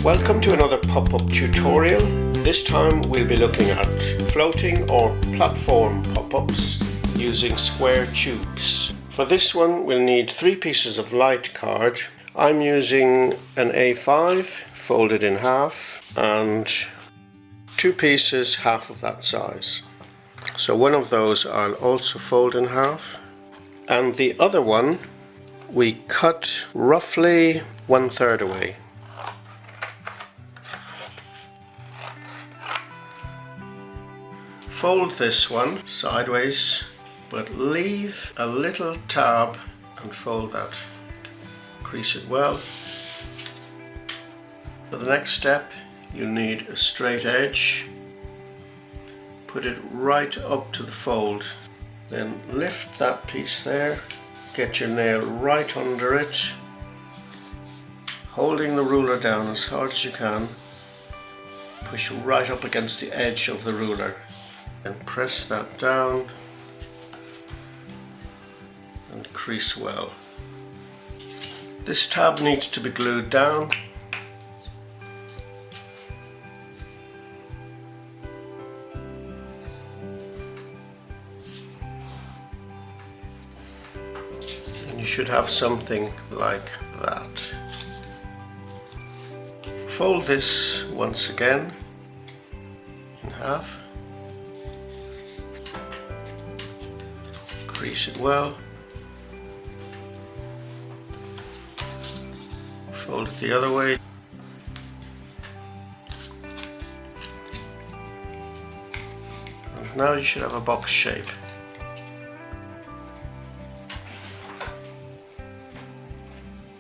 Welcome to another pop-up tutorial. This time we'll be looking at floating or platform pop-ups using square tubes. For this one we'll need 3 pieces of light card. I'm using an A5 folded in half and 2 pieces half of that size. So one of those I'll also fold in half, and the other one we cut roughly 1/3 away. Fold this one sideways, but leave a little tab and fold that. Crease it well. For the next step, you need a straight edge. Put it right up to the fold. Then lift that piece there. Get your nail right under it, holding the ruler down as hard as you can. Push right up against the edge of the ruler and press that down and crease well. This tab needs to be glued down. And you should have something like that. Fold this once again in half. Crease it well. Fold it the other way. And now you should have a box shape.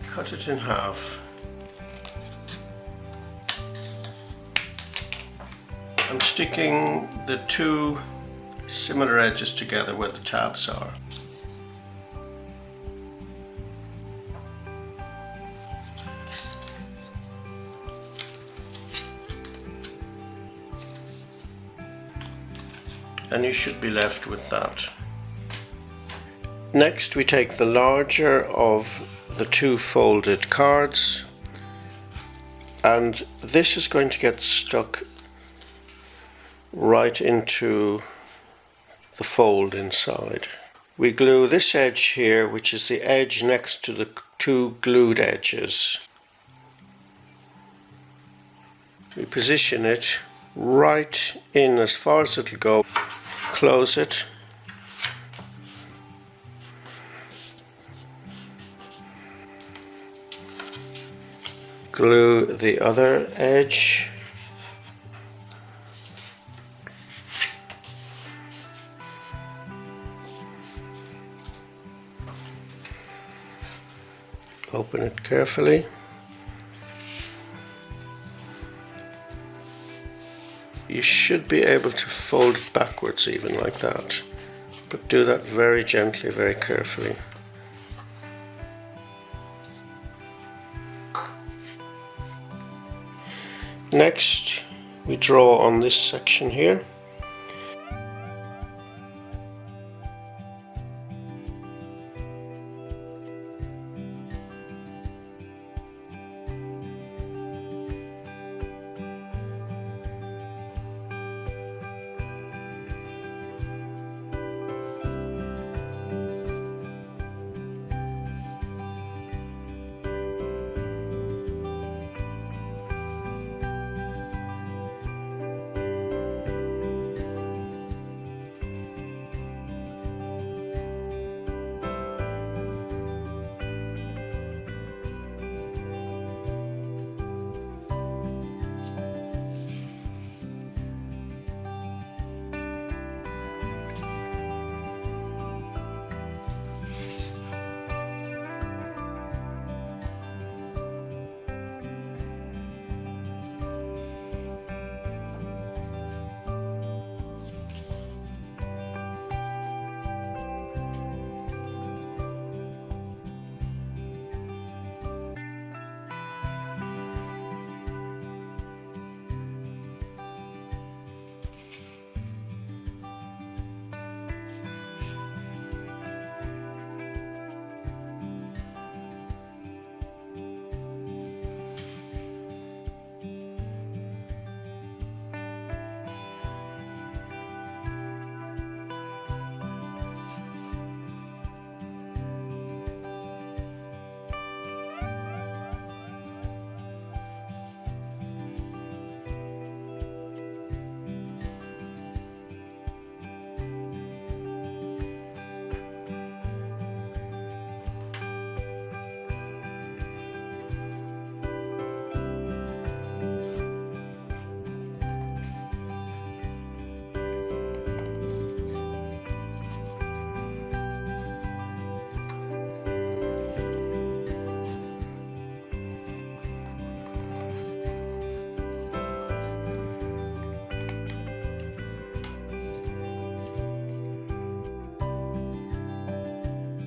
Cut it in half. I'm sticking the 2 similar edges together where the tabs are. And you should be left with that. Next we take the larger of the 2 folded cards, and this is going to get stuck right into the fold inside. We glue this edge here, which is the edge next to the 2 glued edges. We position it right in as far as it'll go. Close it. Glue the other edge. Open it carefully. You should be able to fold it backwards even like that, but do that very gently, very carefully. Next, we draw on this section here.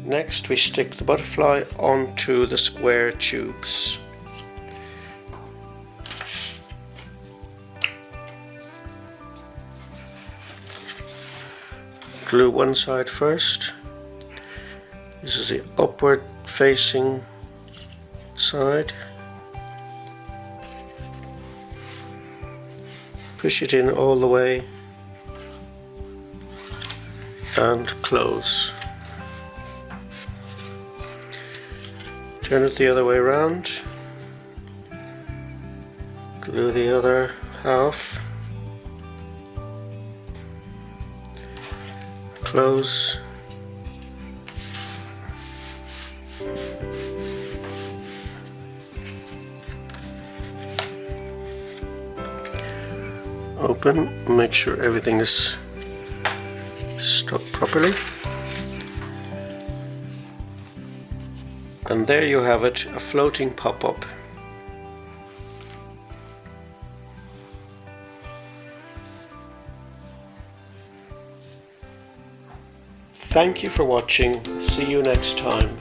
Next we stick the butterfly onto the square tubes. Glue one side first. This is the upward facing side. Push it in all the way and close. Turn it the other way around. Glue the other half. Close. Open, make sure everything is stuck properly. And there you have it, a floating pop-up. Thank you for watching. See you next time.